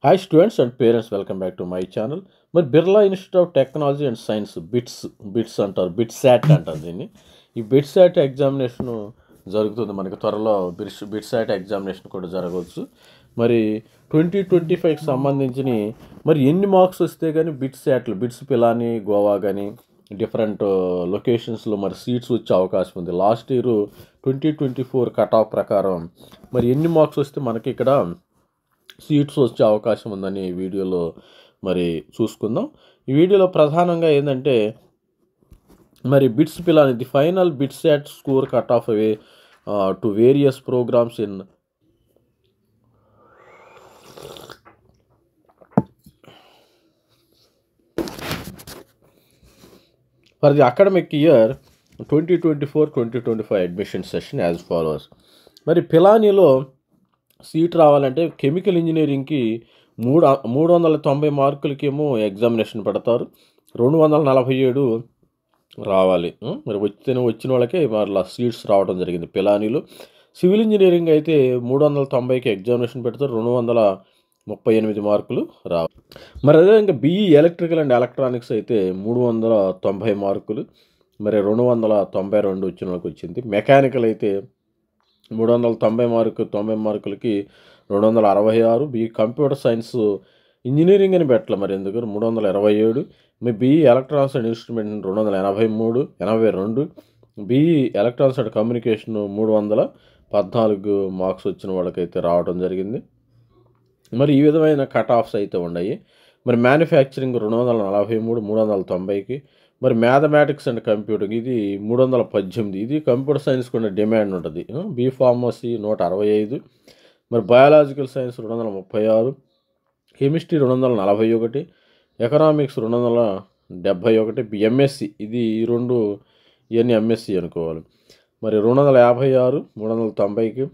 Hi students and parents, welcome back to my channel. మరి Birla institute of technology and science bits అంటారు, BITSAT అంటారు దీన్ని. ఈ BITSAT examination జరుగుతుంది మనకి త్వరలో. బిట్సాట్ ఎగ్జామినేషన్ కూడా జరగవచ్చు. మరి 2025కి సంబంధించిన మరి ఎన్ని మార్క్స్ వస్తే కానీ బిట్స్ పిలాని గోవా కానీ డిఫరెంట్ లొకేషన్స్లో మరి సీట్స్ వచ్చే అవకాశం ఉంది. లాస్ట్ ఇయర్ 2024 కట్ ఆఫ్ ప్రకారం మరి ఎన్ని మార్క్స్ వస్తే మనకి ఇక్కడ సీట్స్ వచ్చే అవకాశం ఉందని ఈ వీడియోలో మరి చూసుకుందాం. ఈ వీడియోలో ప్రధానంగా ఏంటంటే మరి BITS Pilani the final BITSAT score cut off అవే to various programmes in for the academic year 2024-2025 admission session as followers. మరి పిలానీలో సీట్ రావాలంటే కెమికల్ ఇంజనీరింగ్కి 390 మార్కులకేమో ఎగ్జామినేషన్ పెడతారు. 247 రావాలి. మరి వచ్చిన వాళ్ళకే మరలా సీట్స్ రావడం జరిగింది పిలానీలో. సివిల్ ఇంజనీరింగ్ అయితే 390కి ఎగ్జామినేషన్ పెడతారు, 238 మార్కులు రావాలి. మరి అదేవిధంగా బీఈ ఎలక్ట్రికల్ అండ్ ఎలక్ట్రానిక్స్ అయితే 390 మార్కులు, మరి 292 వచ్చిన వాళ్ళకి వచ్చింది. మెకానికల్ అయితే 390 మార్కులకి 266. బీఈ కంప్యూటర్ సైన్స్ ఇంజనీరింగ్ అని పెట్టలే మరి ఎందుకు 327. మీ BE electronics and instrument 282. BE electronics and communication 314 marks వచ్చిన వాళ్ళకైతే రావడం జరిగింది. మరి ఈ విధమైన కట్ ఆఫ్స్ అయితే ఉన్నాయి. మరి మ్యానుఫ్యాక్చరింగ్ 243 390కి. మరి మ్యాథమెటిక్స్ అండ్ కంప్యూటింగ్ ఇది 318. ఇది కంప్యూటర్ సైన్స్ కూడా డిమాండ్ ఉంటుంది. B pharmacy 165. మరి biological science 236. Chemistry 241. Economics 271. MSc ఇది ఈ రెండు ఇవన్నీ ఎంఎస్సి అనుకోవాలి. మరి 256 390కి.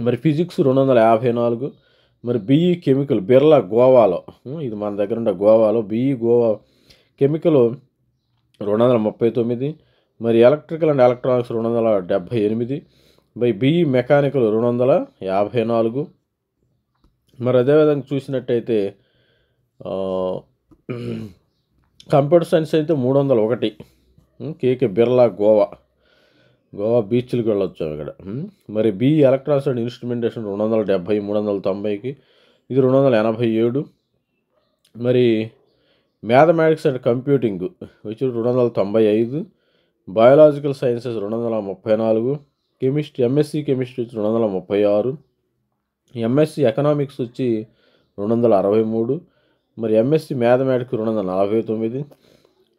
మరి ఫిజిక్స్ 254. మరి బీఈ కెమికల్ బిర్లా గోవాలో, ఇది మన దగ్గర ఉండే గోవాలో బీఈ గోవా కెమికల్ 239. మరి electrical and electronics 278. By BE mechanical 254. మరి అదేవిధంగా చూసినట్టయితే కంప్యూటర్ సైన్స్ అయితే 301. కేకే బిర్లా గోవా బీచ్లకు వెళ్ళొచ్చు ఇక్కడ. మరి బీఈ ఎలక్ట్రానిక్స్ అండ్ ఇన్స్ట్రుమెంటేషన్ 270 390కి. ఇది 287. మరి మ్యాథమెటిక్స్ అండ్ కంప్యూటింగ్ వచ్చి 295. Biological sciences 234. ఎంఎస్సి కెమిస్ట్రీ వచ్చి 236. ఎంఎస్సి ఎకనామిక్స్ వచ్చి 263. మరి ఎంఎస్సి మ్యాథమెటిక్స్ 249.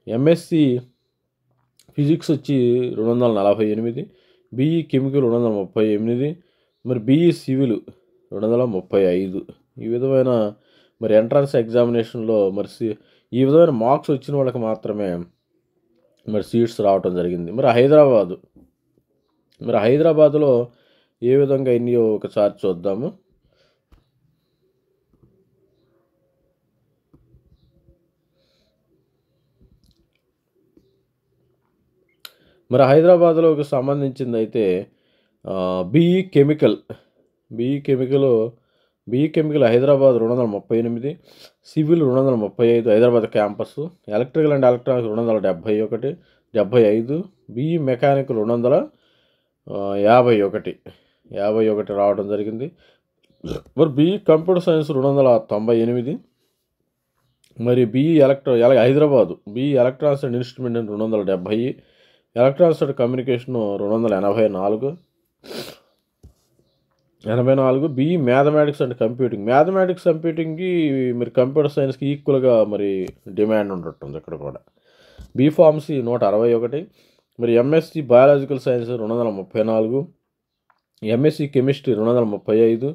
ఎంఎస్సి ఫిజిక్స్ వచ్చి 248. BE chemical 238. మరి బీఈ సివిల్ 235. ఈ విధమైన మరి ఎంట్రన్స్ ఎగ్జామినేషన్లో మరి ఈ విధమైన మార్క్స్ వచ్చిన వాళ్ళకి మాత్రమే మరి సీట్స్ రావటం జరిగింది. మరి హైదరాబాద్లో ఏ విధంగా ఎన్నో ఒకసారి చూద్దాము. మరి హైదరాబాద్లోకి సంబంధించింది అయితే BE chemical Hyderabad 238. Civil 235 Hyderabad campus. Electrical and electronics 275. BE mechanical 251 రావడం జరిగింది. మరి బీఈ కంప్యూటర్ సైన్స్ 298. మరి BE Hyderabad BE electronics and instrument 270. Electronics and communication 284. BE mathematics and కంప్యూటింగ్కి మరి కంప్యూటర్ సైన్స్కి ఈక్వల్గా మరి డిమాండ్ ఉండటం ఇక్కడ కూడా. B pharmacy 161. మరి MSc biological science 234. MSc chemistry 235.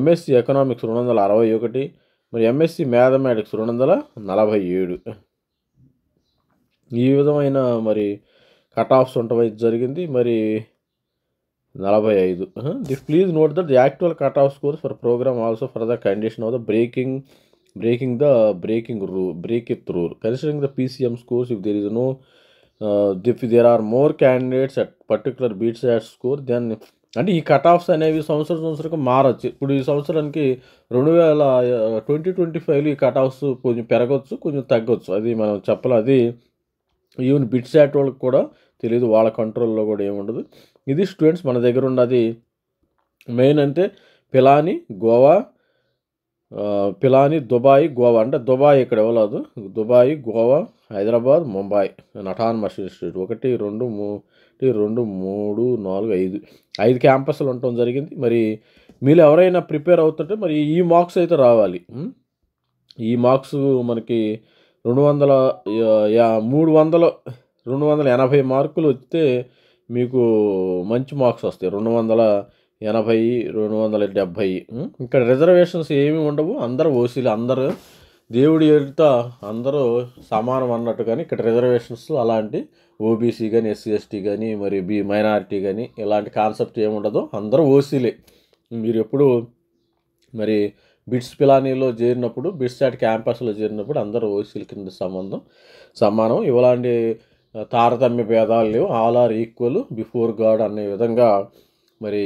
MSc economics 261. మరి ఎంఎస్సి మ్యాథమెటిక్స్ 247. ఈ విధమైన మరి కట్ ఆఫ్స్ ఉండటం జరిగింది. మరి 45. Please note that the actual cut off scores for programme also for the condition of the breaking it rule. Considering the PCM scores, if there are more candidates at particular BITSAT score, then అంటే ఈ cut offs అనేవి సంవత్సరానికి మారచ్చు. ఇప్పుడు ఈ సంవత్సరానికి 2025 ఈ cut offs కొంచెం పెరగచ్చు, కొంచెం తగ్గొచ్చు. అది మనం చెప్పలేం. అది ఈవెన్ బిట్సాట్ వాళ్ళకి కూడా తెలియదు, వాళ్ళ కంట్రోల్లో కూడా ఏముండదు. ఇది స్టూడెంట్స్ మన దగ్గర ఉన్నది మెయిన్ అంటే పిలాని, గోవా, పిలాని, దుబాయ్, గోవా. అంటే దుబాయ్ ఇక్కడ ఇవ్వలేదు. Dubai, Goa, Hyderabad, Mumbai autonomous institute 1 2 3 4 5 క్యాంపస్లు ఉండటం జరిగింది. మరి మీరు ఎవరైనా ప్రిపేర్ అవుతుంటే మరి ఈ మార్క్స్ అయితే రావాలి. ఈ మార్క్స్ మనకి 280 మార్కులు వస్తే మీకు మంచి మార్క్స్ వస్తాయి. 280, 270. ఇక్కడ రిజర్వేషన్స్ ఏమీ ఉండవు. అందరూ ఓసీలు, అందరూ దేవుడి ఎదుట అందరూ సమానం అన్నట్టు. కానీ ఇక్కడ రిజర్వేషన్స్ అలాంటి ఓబీసీ కానీ, ఎస్సీ ఎస్టీ కానీ, మరి మైనారిటీ కానీ ఇలాంటి కాన్సెప్ట్ ఏముండదు. అందరూ ఓసీలే. మీరు ఎప్పుడు మరి బిట్స్ పిలానీలో చేరినప్పుడు, బిట్సాట్ క్యాంపస్లో చేరినప్పుడు అందరూ ఓసీల కింద సమానం. ఇలాంటి తారతమ్య భేదాలు లేవు. All are equal before God అనే విధంగా మరి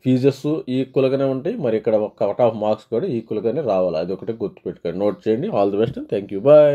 ఫీజెస్ ఈక్వల్గానే ఉంటాయి. మరి ఇక్కడ కట్ ఆఫ్ మార్క్స్ కూడా ఈక్వల్గానే రావాలి. అది ఒకటి గుర్తుపెట్టుకోండి, నోట్ చేయండి. All the best, thank you, bye.